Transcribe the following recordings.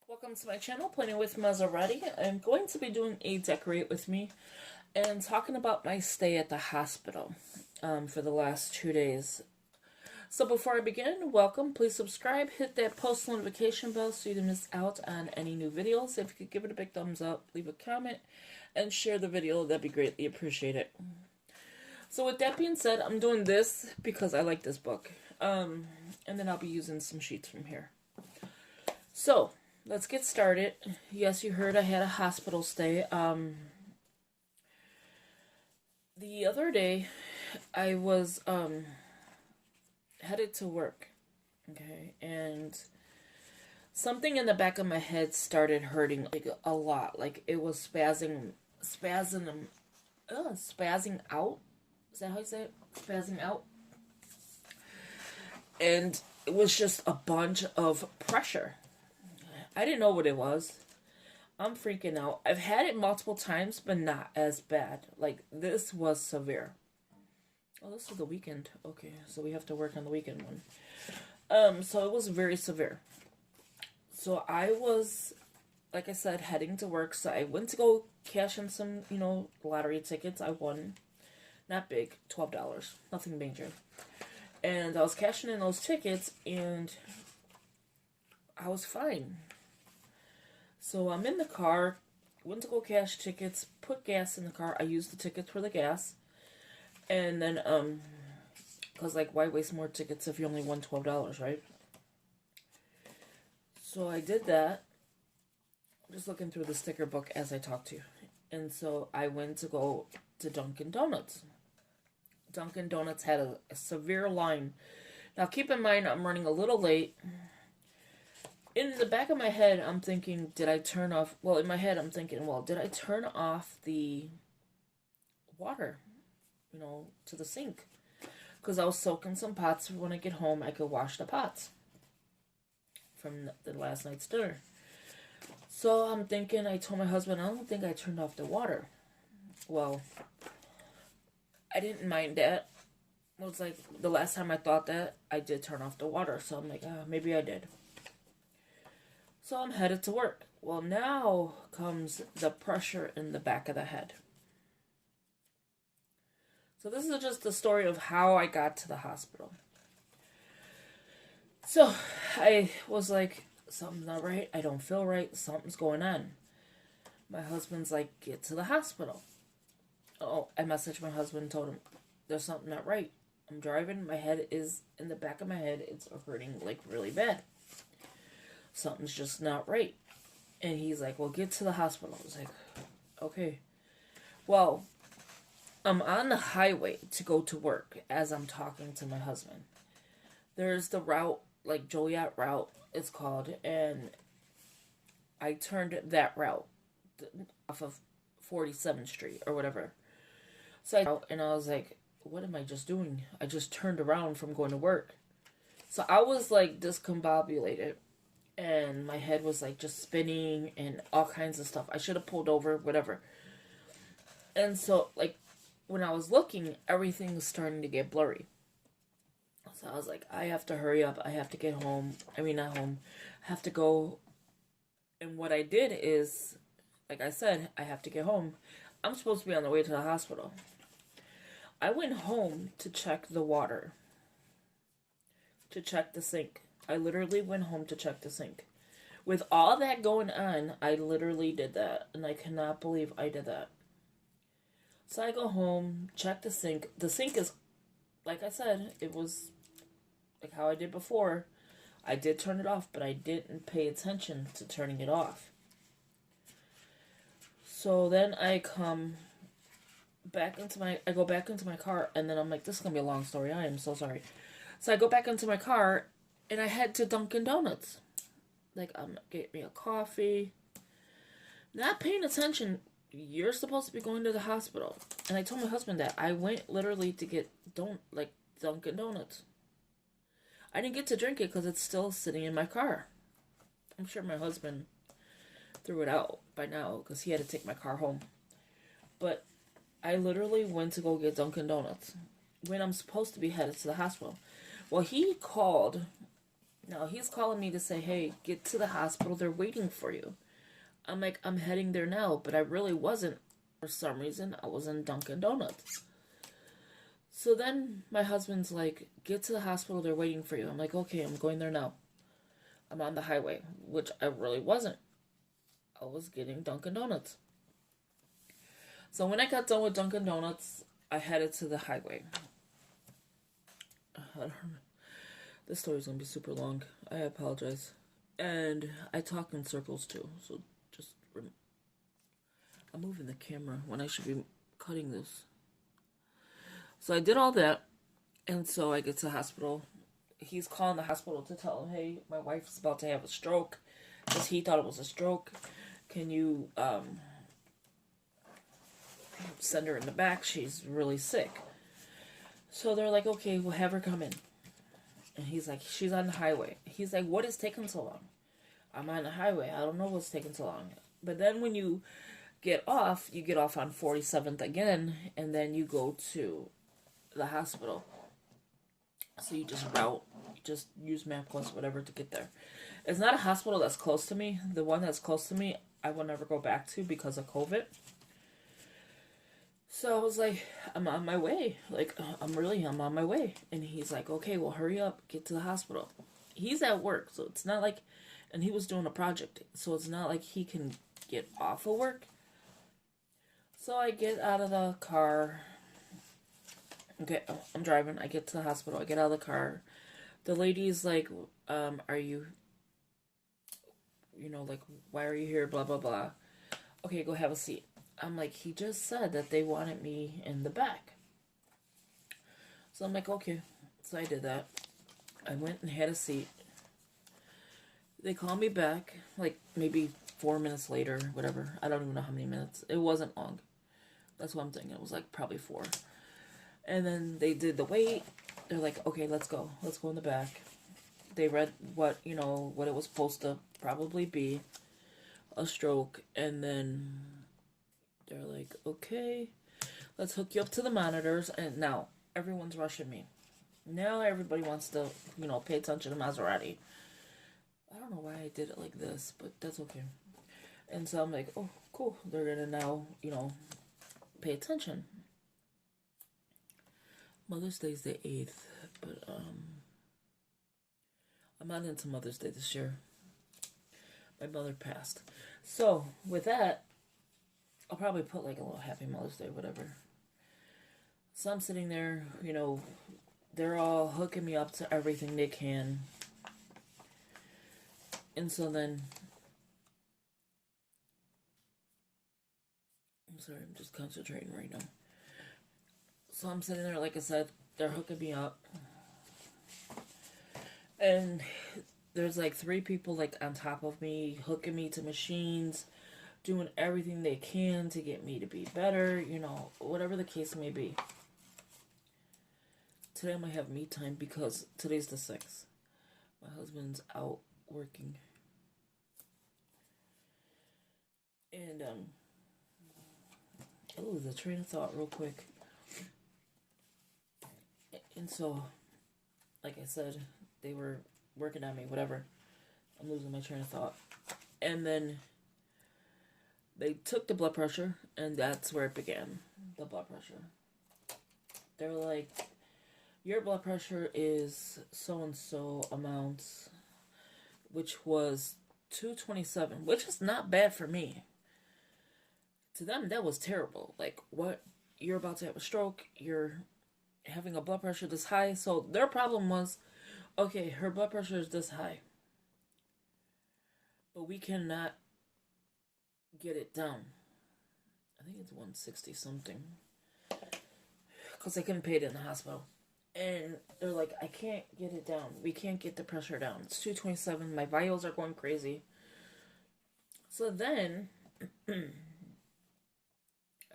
Welcome to my channel, Playing with Maserati. I'm going to be doing a decorate with me and talking about my stay at the hospital for the last 2 days. So before I begin, welcome. Please subscribe, hit that post notification bell so you don't miss out on any new videos. If you could give it a big thumbs up, leave a comment, and share the video, that'd be greatly appreciated. So with that being said, I'm doing this because I like this book. And then I'll be using some sheets from here. So, let's get started. Yes, you heard I had a hospital stay. The other day, I was headed to work, okay, and something in the back of my head started hurting like a lot. Like it was spazzing out. Is that how you say it? Spazzing out. And it was just a bunch of pressure. I didn't know what it was. I'm freaking out. I've had it multiple times, but not as bad. Like, this was severe. Oh, this is the weekend. Okay, so we have to work on the weekend one. So it was very severe. So I was, like I said, heading to work. So I went to go cash in some, lottery tickets. I won. Not big, $12. Nothing major. And I was cashing in those tickets, and I was fine. So I'm in the car, went to go cash tickets, put gas in the car. I used the tickets for the gas. And then, because, like, why waste more tickets if you only won $12, right? So I did that. I'm just looking through the sticker book as I talk to you. And so I went to go to Dunkin' Donuts. Dunkin' Donuts had a severe line. Now, keep in mind, I'm running a little late. In the back of my head, I'm thinking, did I turn off... Well, in my head, I'm thinking, well, did I turn off the water, to the sink? Because I was soaking some pots. When I get home, I could wash the pots from the last night's dinner. So I'm thinking, I told my husband, I don't think I turned off the water. Well, I didn't mind that. It was like the last time I thought that, I did turn off the water. So I'm like, maybe I did. So I'm headed to work. Well, now comes the pressure in the back of the head. So this is just the story of how I got to the hospital. So I was like, something's not right. I don't feel right. Something's going on. My husband's like, get to the hospital. Oh, I messaged my husband and told him, there's something not right. I'm driving. My head is in the back of my head. It's hurting like really bad. Something's just not right. And he's like, well, get to the hospital. I was like, okay. Well, I'm on the highway to go to work as I'm talking to my husband. There's the route, like Joliet route, it's called, and I turned that route off of 47th Street or whatever. So I was like, what am I just doing? I just turned around from going to work. So I was like discombobulated. And my head was like just spinning and all kinds of stuff. I should have pulled over, whatever. And so, like, when I was looking, everything was starting to get blurry. So I was like, I have to hurry up. I have to get home. I mean, not home. I have to go. And what I did is, like I said, I have to get home. I'm supposed to be on the way to the hospital. I went home to check the water. To check the sink. I literally went home to check the sink. With all that going on, I literally did that. And I cannot believe I did that. So I go home, check the sink. The sink is, like I said, it was like how I did before. I did turn it off, but I didn't pay attention to turning it off. So then I go back into my car, and then I'm like, this is going to be a long story. I am so sorry. So I go back into my car, and I head to Dunkin' Donuts. Like, I'm getting me a coffee. Not paying attention. You're supposed to be going to the hospital. And I told my husband that. I went literally to get Dunkin' Donuts. I didn't get to drink it because it's still sitting in my car. I'm sure my husband threw it out by now because he had to take my car home. But I literally went to go get Dunkin' Donuts when I'm supposed to be headed to the hospital. Well, he called Now he's calling me to say, hey, get to the hospital. They're waiting for you. I'm like, I'm heading there now, but I really wasn't. For some reason, I was in Dunkin' Donuts. So then my husband's like, get to the hospital. They're waiting for you. I'm like, okay, I'm going there now. I'm on the highway, which I really wasn't. I was getting Dunkin' Donuts. So when I got done with Dunkin' Donuts, I headed to the highway. This story's gonna be super long. I apologize. And I talk in circles too, so just I'm moving the camera when I should be cutting this. So I did all that, and so I get to the hospital. He's calling the hospital to tell him, hey, my wife's about to have a stroke, because he thought it was a stroke. Can you send her in the back? She's really sick. So they're like, okay, we'll have her come in. And he's like, she's on the highway. He's like, what is taking so long? I'm on the highway. I don't know what's taking so long. But then when you get off on 47th again, and then you go to the hospital. So you just use MapQuest, whatever, to get there. It's not a hospital that's close to me. The one that's close to me, I will never go back to because of COVID. So I was like, I'm on my way. Like, I'm on my way. And he's like, okay, well, hurry up. Get to the hospital. He's at work, so it's not like... And he was doing a project, so it's not like he can get off of work. So I get out of the car. Okay, I'm driving. I get to the hospital. I get out of the car. The lady's like, are you... like, why are you here? Blah, blah, blah. Okay, go have a seat. I'm like, he just said that they wanted me in the back. So I'm like, okay. So I did that. I went and had a seat. They called me back, like, maybe 4 minutes later, whatever. I don't even know how many minutes. It wasn't long. That's what I'm thinking. It was, like, probably 4. And then they did the wait. They're like, okay, let's go. Let's go in the back. They read what it was supposed to probably be. A stroke. And then... they're like, okay, let's hook you up to the monitors. And now, everyone's rushing me. Now everybody wants to, pay attention to Maserati. I don't know why I did it like this, but that's okay. And so I'm like, oh, cool. They're going to now, pay attention. Mother's Day's the 8th, but I'm not into Mother's Day this year. My mother passed. So, with that, I'll probably put like a little Happy Mother's Day, whatever. So I'm sitting there, they're all hooking me up to everything they can. And so then, I'm sorry, I'm just concentrating right now. So I'm sitting there, like I said, they're hooking me up. And there's like 3 people like on top of me, hooking me to machines, doing everything they can to get me to be better, whatever the case may be. Today I might have me time because today's the 6th. My husband's out working. And, the train of thought real quick. And so, like I said, they were working on me, whatever. I'm losing my train of thought. And then they took the blood pressure, and that's where it began. The blood pressure. They were like, your blood pressure is so-and-so amounts, which was 227, which is not bad for me. To them, that was terrible. Like, what? You're about to have a stroke. You're having a blood pressure this high. So their problem was, okay, her blood pressure is this high, but we cannot get it down. I think it's 160 something. Because they couldn't pay it in the hospital. And they're like, I can't get it down. We can't get the pressure down. It's 227. My vitals are going crazy. So then, I'm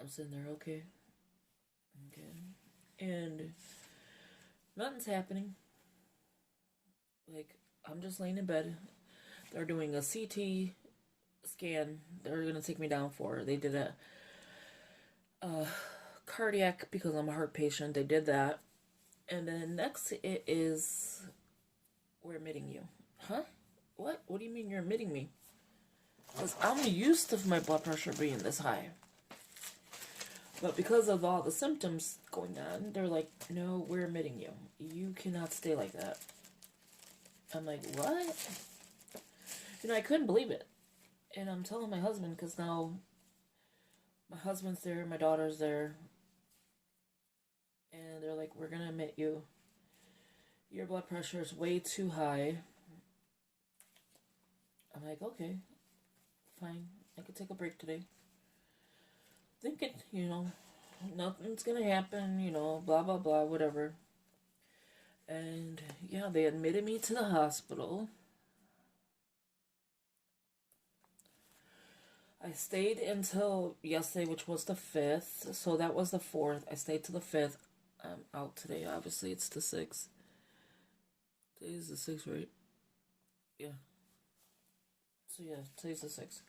sitting there, okay. And nothing's happening. Like, I'm just laying in bed. They're doing a CT scan. They're going to take me down for. They did a cardiac because I'm a heart patient. They did that. And then next it is, we're admitting you. Huh? What? What do you mean you're admitting me? Because I'm used to my blood pressure being this high. But because of all the symptoms going on, they're like, no, we're admitting you. You cannot stay like that. I'm like, what? You know, I couldn't believe it. And I'm telling my husband, because now my husband's there, my daughter's there. And they're like, we're going to admit you. Your blood pressure is way too high. I'm like, okay, fine. I could take a break today. Thinking, you know, nothing's going to happen, you know, blah, blah, blah, whatever. And yeah, they admitted me to the hospital. I stayed until yesterday, which was the 5th. So that was the 4th. I stayed till the 5th. I'm out today. Obviously, it's the 6th. Today's the 6th, right? Yeah. So yeah, today's the 6th.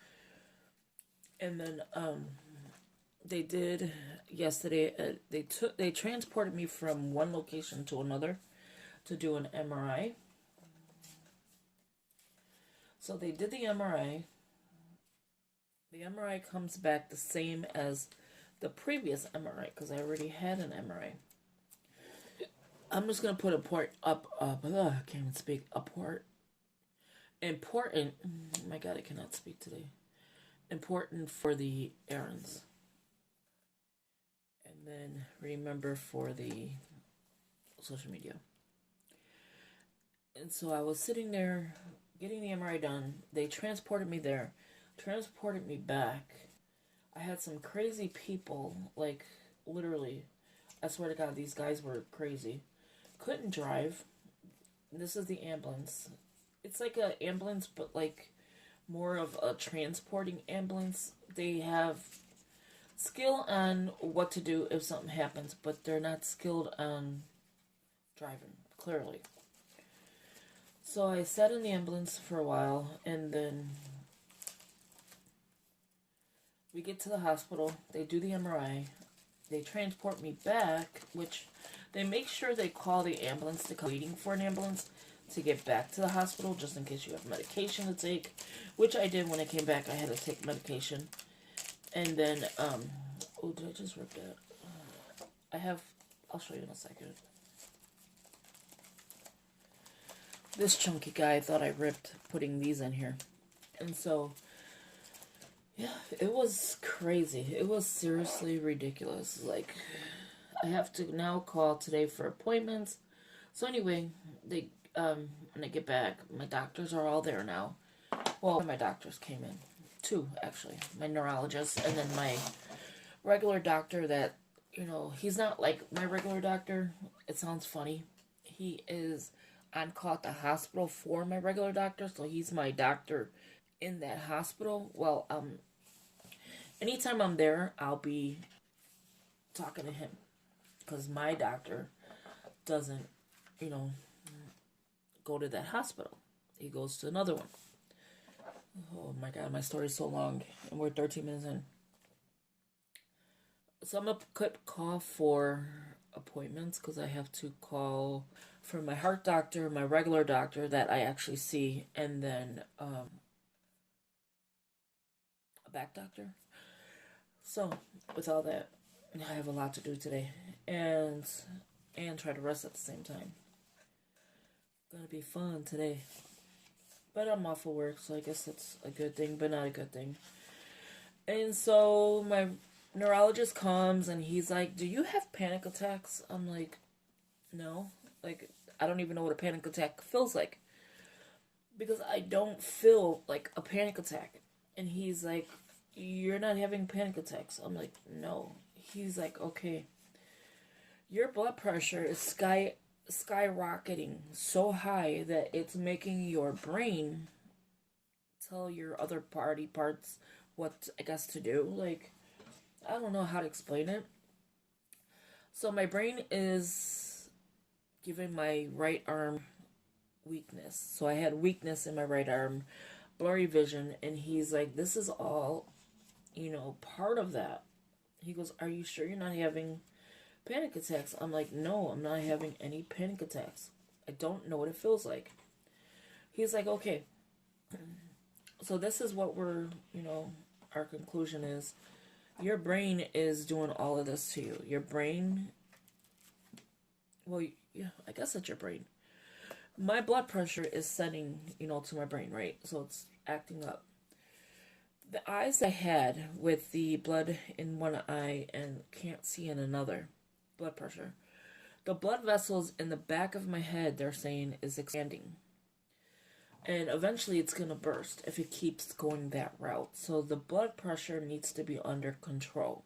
And then they did yesterday. They transported me from one location to another to do an MRI. So they did the MRI. The MRI comes back the same as the previous MRI because I already had an MRI. I'm just gonna put I can't even speak. Important. Oh my God, I cannot speak today. Important for the errands. And then remember for the social media. And so I was sitting there getting the MRI done. They transported me there, transported me back. I had some crazy people, like literally, I swear to God, these guys were crazy. Couldn't drive. This is the ambulance. It's like an ambulance, but like more of a transporting ambulance. They have skill on what to do if something happens, but they're not skilled on driving, clearly. So I sat in the ambulance for a while, and then we get to the hospital. They do the MRI. They transport me back, which they make sure they call the ambulance to come, waiting for an ambulance to get back to the hospital, just in case you have medication to take, which I did when I came back. I had to take medication. And then, oh, did I just rip that? I'll show you in a second. This chunky guy thought I ripped putting these in here. And so, yeah, it was crazy. It was seriously ridiculous. Like, I have to now call today for appointments. So anyway, when I get back, my doctors are all there now. Well, my doctors came in. 2, actually. My neurologist and then my regular doctor that, you know, he's not like my regular doctor. It sounds funny. He is on call at the hospital for my regular doctor, so he's my doctor in that hospital. Well, anytime I'm there, I'll be talking to him because my doctor doesn't, you know, go to that hospital. He goes to another one. Oh my God, my story's so long, and we're 13 minutes in. So I'm gonna call for appointments because I have to call for my heart doctor, my regular doctor that I actually see, and then a back doctor. So with all that, I have a lot to do today, and try to rest at the same time. Gonna be fun today. But I'm off of work, so I guess that's a good thing, but not a good thing. And so my neurologist comes, and he's like, do you have panic attacks? I'm like, no. Like, I don't even know what a panic attack feels like. Because I don't feel like a panic attack. And he's like, you're not having panic attacks. I'm like, no. He's like, okay. Your blood pressure is skyrocketing so high that it's making your brain tell your other parts what I guess to do. Like, I don't know how to explain it. So my brain is giving my right arm weakness. So I had weakness in my right arm, blurry vision, and he's like, this is all, you know, part of that. He goes, are you sure you're not having panic attacks? I'm like, no, I'm not having any panic attacks. I don't know what it feels like. He's like, okay, so this is what we're, our conclusion is. Your brain is doing all of this to you. Your brain, well, yeah, I guess it's your brain. My blood pressure is setting, to my brain, right? So it's acting up. The eyes I had with the blood in one eye and can't see in another, blood pressure. The blood vessels in the back of my head, they're saying, is expanding. And eventually it's going to burst if it keeps going that route. So the blood pressure needs to be under control.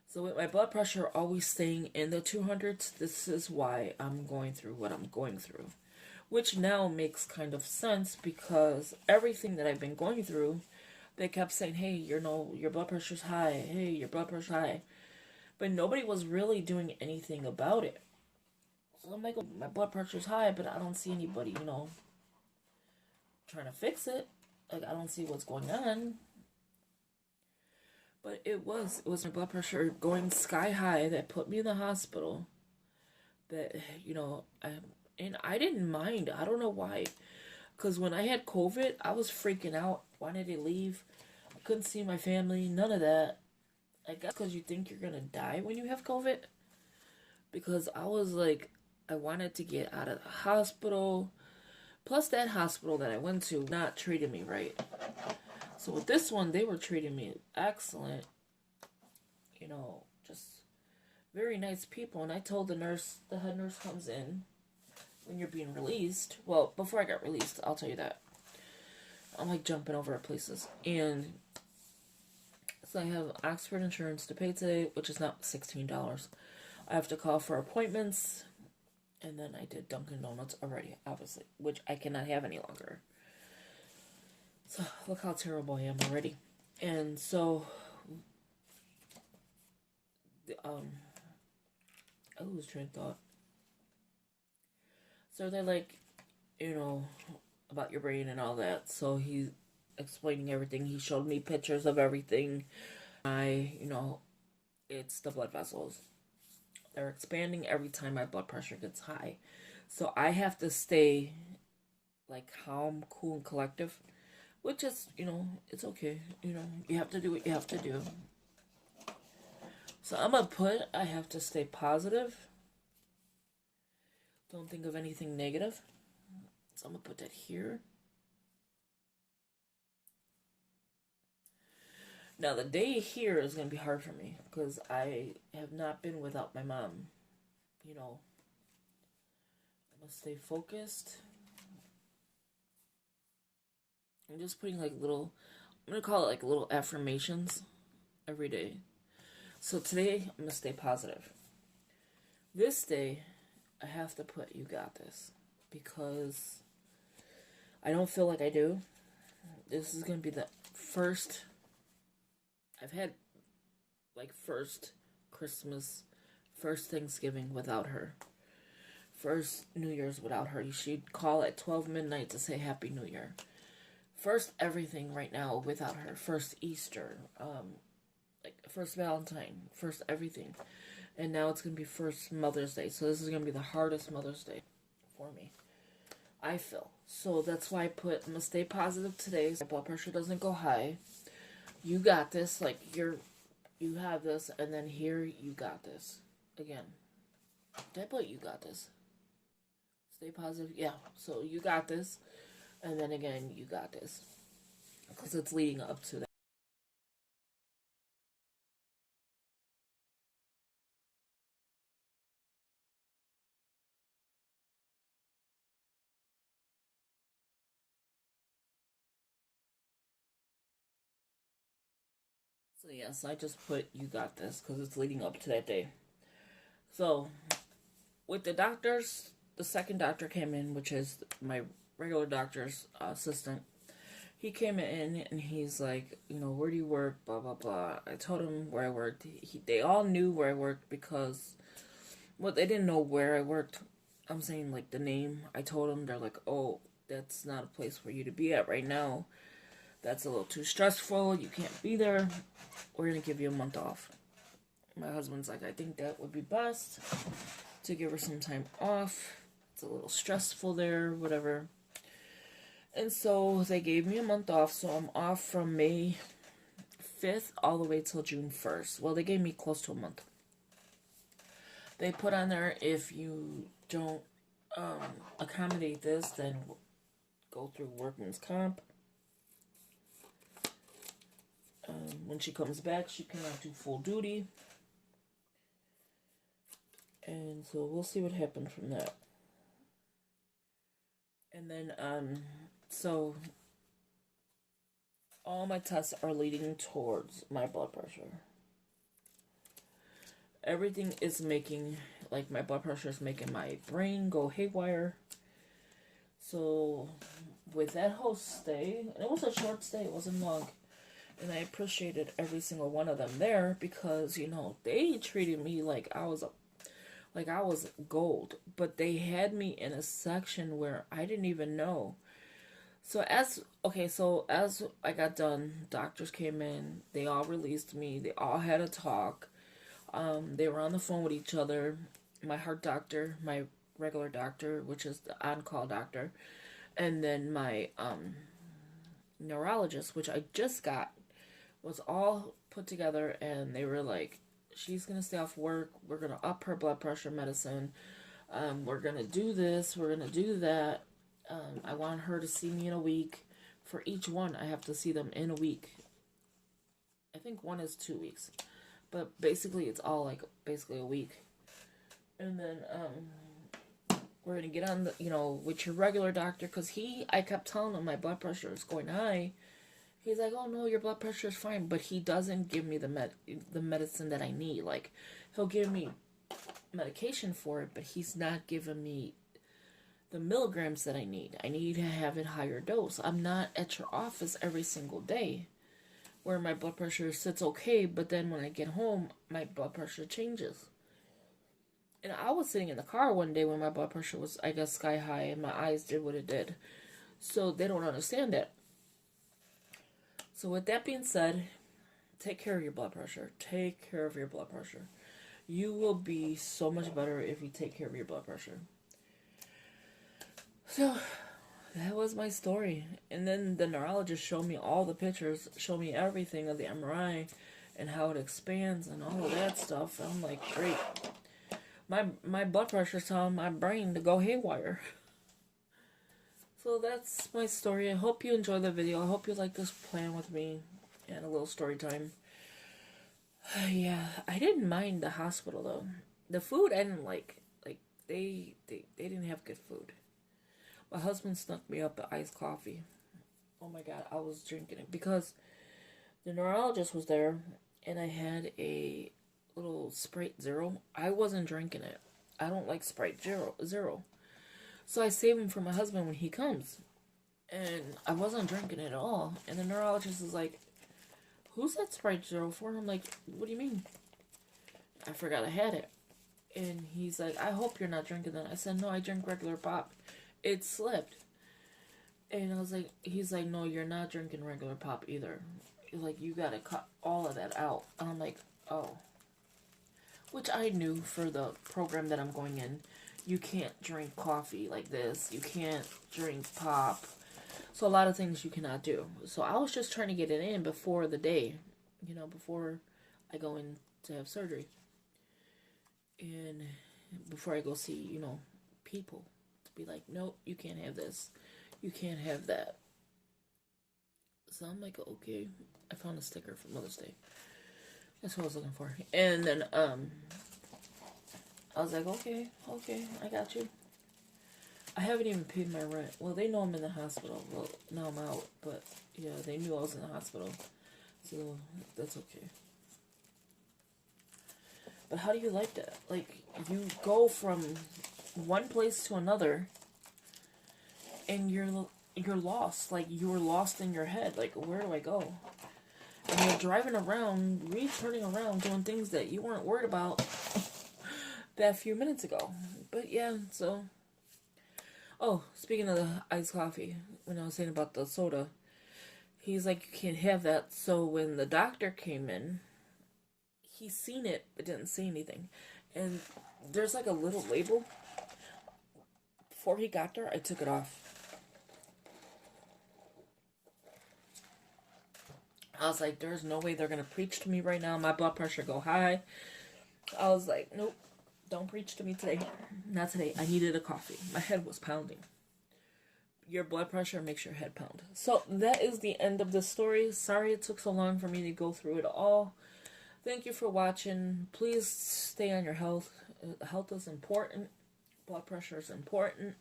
So with my blood pressure always staying in the 200s, this is why I'm going through what I'm going through. Which now makes kind of sense because everything that I've been going through, they kept saying, hey, your blood pressure's high. Hey, your blood pressure's high. But nobody was really doing anything about it. So I'm like, oh, my blood pressure's high, but I don't see anybody, trying to fix it. Like, I don't see what's going on. But it was my blood pressure going sky high that put me in the hospital. That, I didn't mind. I don't know why. Because when I had COVID, I was freaking out. Wanted to leave. I couldn't see my family. None of that. I guess because you think you're going to die when you have COVID. Because I was like, I wanted to get out of the hospital. Plus that hospital that I went to not treated me right. So with this one, they were treating me excellent. Just very nice people. And I told the head nurse comes in when you're being released. Well, before I got released, I'll tell you that. I'm like jumping over places. And so I have Oxford insurance to pay today, which is not $16. I have to call for appointments. And then I did Dunkin' Donuts already, obviously, which I cannot have any longer. So, look how terrible I am already. And so, I lose train of thought. So they're like, about your brain and all that. So he's explaining everything. He showed me pictures of everything. It's the blood vessels. They're expanding every time my blood pressure gets high. So I have to stay, like, calm, cool, and collective. Which is, it's okay. You have to do what you have to do. So I'm going to put, I have to stay positive. Don't think of anything negative. So I'm going to put that here. Now the day here is going to be hard for me. Because I have not been without my mom. I'm going to stay focused. I'm just putting like little, I'm going to call it like little affirmations every day. So today, I'm going to stay positive. This day, I have to put you got this. Because I don't feel like I do. This is going to be the first, I've had like first Christmas, first Thanksgiving without her. First New Year's without her. She'd call at 12 midnight to say Happy New Year. First everything right now without her. First Easter. First Valentine. First everything. And now it's going to be first Mother's Day. So this is going to be the hardest Mother's Day for me. I feel. So that's why I'm going to stay positive today. So my blood pressure doesn't go high. You got this. Like, you have this. And then here, you got this. Again. Did I put you got this? Stay positive. Yeah. So you got this. And then again, you got this. Because it's leading up to that. So yes, I just put you got this because it's leading up to that day. So, with the doctors, the second doctor came in, which is my regular doctor's assistant. He came in and he's like, where do you work? Blah, blah, blah. I told him where I worked. They all knew where I worked because, well, they didn't know where I worked. I'm saying, like, the name. I told them, they're like, oh, that's not a place for you to be at right now. That's a little too stressful. You can't be there. We're going to give you a month off. My husband's like, I think that would be best to give her some time off. it's a little stressful there, whatever. And so they gave me a month off, so I'm off from May 5th all the way till June 1st. Well, they gave me close to a month. They put on there, if you don't accommodate this, then go through workman's comp. When she comes back, she cannot do full duty. And so we'll see what happens from that. And then, so all my tests are leading towards my blood pressure. Everything is making, like, my blood pressure is making my brain go haywire. So, with that whole stay, and it was a short stay, it wasn't long. And I appreciated every single one of them there because, you know, they treated me like I was gold. But they had me in a section where I didn't even know. So as I got done, doctors came in, they all released me, they all had a talk. They were on the phone with each other. My heart doctor, my regular doctor, which is the on-call doctor, and then my neurologist, which I just got, was all put together, and they were like, she's going to stay off work, we're going to up her blood pressure medicine, we're going to do this, we're going to do that, I want her to see me in a week. For each one, I have to see them in a week. I think one is 2 weeks. But basically, it's all like basically a week. And then we're going to get on with your regular doctor. Because I kept telling him my blood pressure is going high. He's like, oh no, your blood pressure is fine. But he doesn't give me the medicine that I need. Like, he'll give me medication for it. But he's not giving me the milligrams that I need. I need to have it higher dose. I'm not at your office every single day where my blood pressure sits okay, but then when I get home, my blood pressure changes. And I was sitting in the car one day when my blood pressure was, I guess, sky high, and my eyes did what it did. So they don't understand that. So with that being said, take care of your blood pressure. Take care of your blood pressure. You will be so much better if you take care of your blood pressure. So that was my story. And then the neurologist showed me all the pictures, showed me everything of the MRI and how it expands and all of that stuff. I'm like, great. My blood pressure's telling my brain to go haywire. So that's my story. I hope you enjoy the video. I hope you like this plan with me and a little story time. Yeah, I didn't mind the hospital though. The food I didn't like. Like they didn't have good food. My husband snuck me up an iced coffee. Oh my god, I was drinking it because the neurologist was there and I had a little Sprite Zero. I wasn't drinking it. I don't like Sprite Zero. So I save him for my husband when he comes. And I wasn't drinking it at all. And the neurologist is like, who's that Sprite Zero for? And I'm like, what do you mean? I forgot I had it. And he's like, I hope you're not drinking that. I said, no, I drink regular pop. It slipped. And I was like, he's like, no, you're not drinking regular pop either. He's like, you gotta cut all of that out. And I'm like, oh. Which I knew for the program that I'm going in. You can't drink coffee like this. You can't drink pop. So a lot of things you cannot do. So I was just trying to get it in before the day. Before I go in to have surgery. And before I go see, people. Be like, nope, you can't have this, you can't have that. So I'm like, okay. I found a sticker for Mother's Day. That's what I was looking for. And then I was like, okay, I got you. I haven't even paid my rent. Well, they know I'm in the hospital. Well, now I'm out, but yeah, they knew I was in the hospital, so that's okay. But how do you like that? Like, you go from one place to another, and you're lost. Like, you're lost in your head. Like, where do I go? And you're driving around, turning around, doing things that you weren't worried about that few minutes ago. But yeah, so. Oh, speaking of the iced coffee, when I was saying about the soda, he's like, you can't have that. So when the doctor came in, he seen it, but didn't say anything. And there's like a little label before he got there, I took it off. I was like, there's no way they're going to preach to me right now. My blood pressure go high. I was like, nope, don't preach to me today. Not today. I needed a coffee. My head was pounding. Your blood pressure makes your head pound. So that is the end of the story. Sorry it took so long for me to go through it all. Thank you for watching. Please stay on your health. Health is important. Blood pressure is important.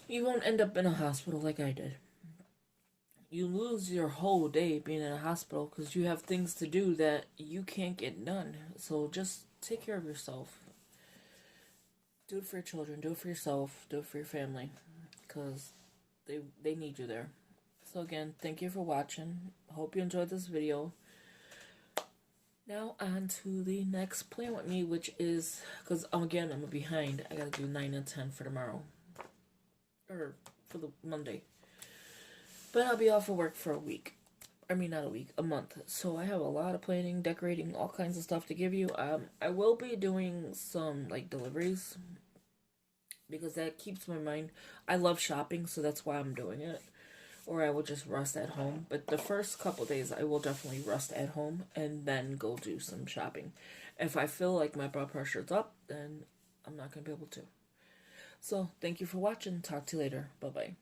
You won't end up in a hospital like I did. You lose your whole day being in a hospital because you have things to do that you can't get done. So just take care of yourself. Do it for your children. Do it for yourself. Do it for your family. Because they need you there. So again, thank you for watching. Hope you enjoyed this video. Now on to the next plan with me, which is, because again, I'm behind. I gotta do 9 and 10 for tomorrow. Or for the Monday. But I'll be off of work for a week. I mean, not a week, a month. So I have a lot of planning, decorating, all kinds of stuff to give you. I will be doing some, like, deliveries. Because that keeps my mind. I love shopping, so that's why I'm doing it. Or I will just rest at home. But the first couple days, I will definitely rest at home and then go do some shopping. If I feel like my blood pressure is up, then I'm not going to be able to. So, thank you for watching. Talk to you later. Bye-bye.